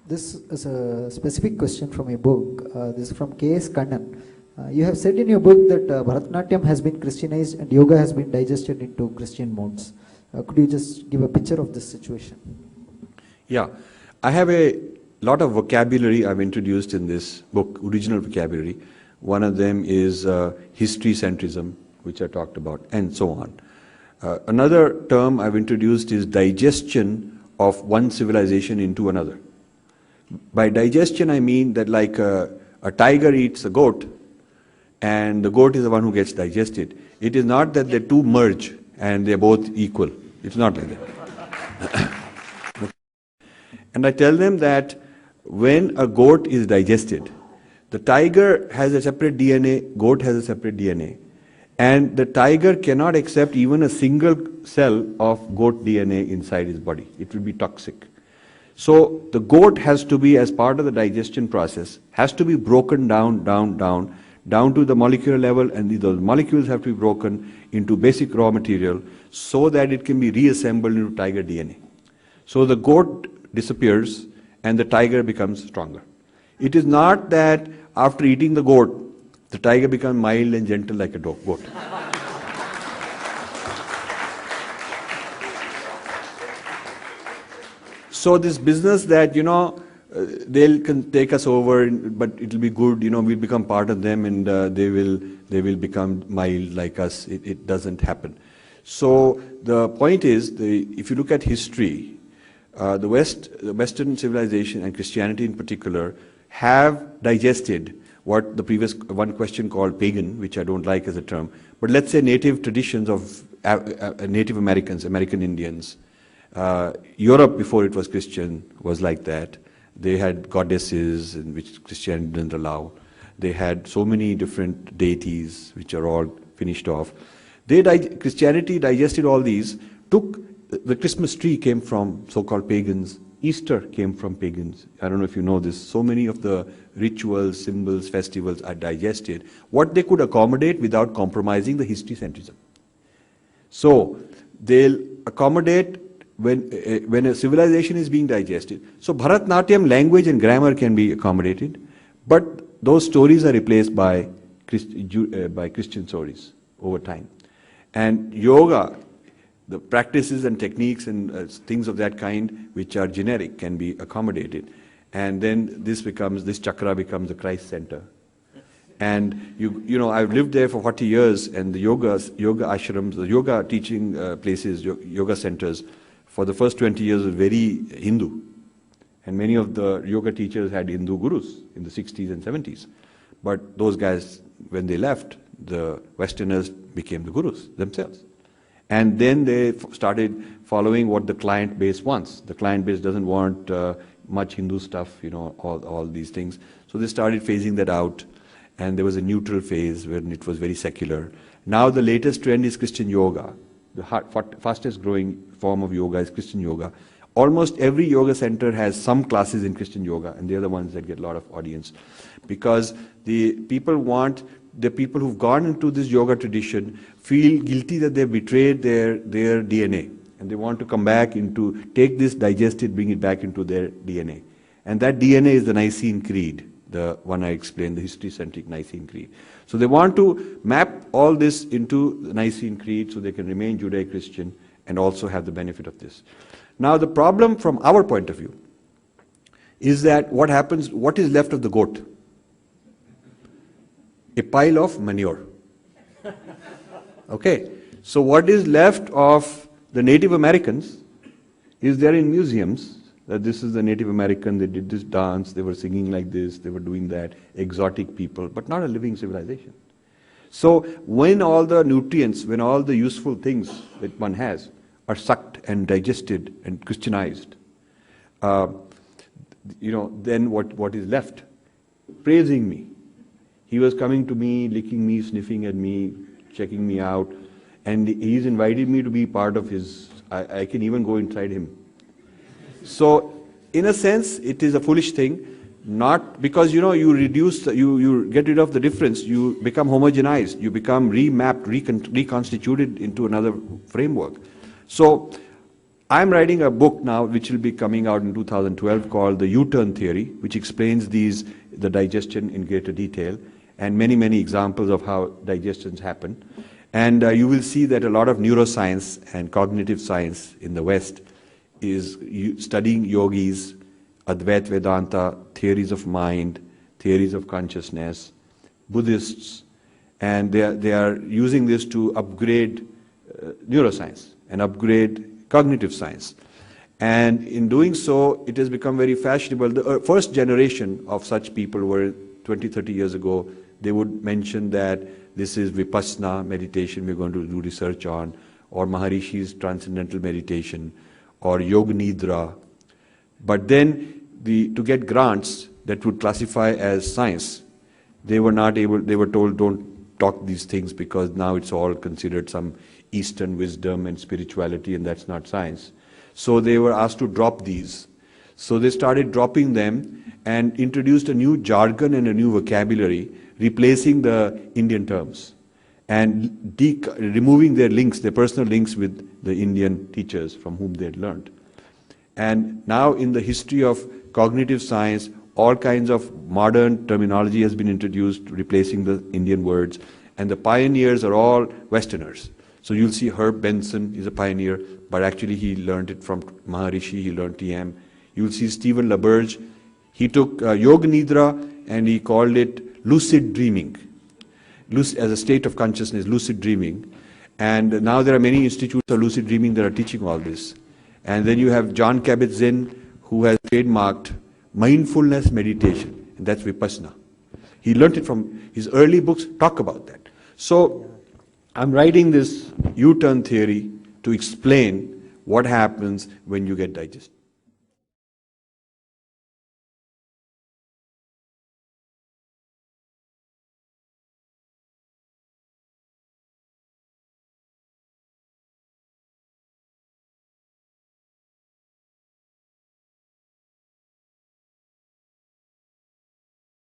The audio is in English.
This is a specific question from a book. This is from K.S. Kannan. You have said in your book that Bharatanatyam has been Christianized and yoga has been digested into Christian modes. Could you just give a picture of this situation? Yeah, I have a lot of vocabulary I've introduced in this book, original vocabulary. One of them is history centrism, which I talked about, and so on. Another term I've introduced is digestion of one civilization into another. By digestion, I mean that like a tiger eats a goat, and the goat is the one who gets digested. It is not that the two merge and they're both equal. It's not like that. And I tell them that when a goat is digested, the tiger has a separate DNA, goat has a separate DNA. And the tiger cannot accept even a single cell of goat DNA inside his body. It will be toxic. So the goat has to be, as part of the digestion process, has to be broken down to the molecular level, and those molecules have to be broken into basic raw material so that it can be reassembled into tiger DNA. So the goat disappears and the tiger becomes stronger. It is not that after eating the goat, the tiger becomes mild and gentle like a goat. So this business that, they'll take us over, but it'll be good, we'll become part of them, and they will become mild like us. It doesn't happen. So the point is, if you look at history, the Western civilization and Christianity in particular have digested what the previous one question called pagan, which I don't like as a term, but let's say native traditions of Native Americans, American Indians. Europe, before it was Christian, was like that. They had goddesses, in which Christianity didn't allow. They had so many different deities, which are all finished off. Christianity digested all these, took the Christmas tree came from so-called pagans. Easter came from pagans. I don't know if you know this. So many of the rituals, symbols, festivals are digested. What they could accommodate without compromising the history centrism. So they'll accommodate when a civilization is being digested. So Bharatanatyam language and grammar can be accommodated, but those stories are replaced by Christian stories over time. And yoga, the practices and techniques and things of that kind which are generic can be accommodated. And then this chakra becomes the Christ center. And I've lived there for 40 years, and the yoga ashrams, the yoga teaching places, yoga centers, for the first 20 years were very Hindu. And many of the yoga teachers had Hindu gurus in the 60s and 70s. But those guys, when they left, the Westerners became the gurus themselves. And then they started following what the client base wants. The client base doesn't want much Hindu stuff, all these things. So they started phasing that out. And there was a neutral phase when it was very secular. Now the latest trend is Christian yoga. The fastest growing form of yoga is Christian yoga. Almost every yoga center has some classes in Christian yoga, and they're the ones that get a lot of audience. Because the people who've gone into this yoga tradition feel guilty that they've betrayed their DNA. And they want to come back take this digested, bring it back into their DNA. And that DNA is the Nicene Creed, the one I explained, the history-centric Nicene Creed. So they want to map all this into the Nicene Creed so they can remain Judeo-Christian and also have the benefit of this. Now the problem from our point of view is that what is left of the goat? A pile of manure. Okay, so what is left of the Native Americans is there in museums, that this is the Native American, they did this dance, they were singing like this, they were doing that, exotic people, but not a living civilization. So when all the nutrients, when all the useful things that one has are sucked and digested and Christianized, then what is left? Praising me. He was coming to me, licking me, sniffing at me, checking me out, and he's invited me to be part of his, I can even go inside him. So, in a sense, it is a foolish thing, not because, you get rid of the difference, you become homogenized, you become remapped, reconstituted into another framework. So, I'm writing a book now which will be coming out in 2012 called The U-Turn Theory, which explains the digestion in greater detail and many, many examples of how digestions happen. And you will see that a lot of neuroscience and cognitive science in the West is studying yogis, Advaita Vedanta, theories of mind, theories of consciousness, Buddhists, and they are using this to upgrade neuroscience and upgrade cognitive science. And in doing so, it has become very fashionable. The first generation of such people were 20, 30 years ago. They would mention that this is Vipassana meditation we're going to do research on, or Maharishi's transcendental meditation, or Yoga Nidra. But then to get grants that would classify as science, they were told don't talk these things because now it's all considered some Eastern wisdom and spirituality, and that's not science. So they were asked to drop these. So they started dropping them and introduced a new jargon and a new vocabulary, replacing the Indian terms and removing their links, their personal links with the Indian teachers from whom they had learned. And now in the history of cognitive science, all kinds of modern terminology has been introduced, replacing the Indian words, and the pioneers are all Westerners. So you'll see Herb Benson is a pioneer, but actually he learned it from Maharishi, he learned TM. You'll see Stephen LaBerge, he took Yoga Nidra and he called it lucid dreaming, as a state of consciousness, lucid dreaming. And now there are many institutes of lucid dreaming that are teaching all this. And then you have John Kabat-Zinn, who has trademarked mindfulness meditation, and that's Vipassana. He learned it from his early books, talk about that. So I'm writing this U-turn theory to explain what happens when you get digested.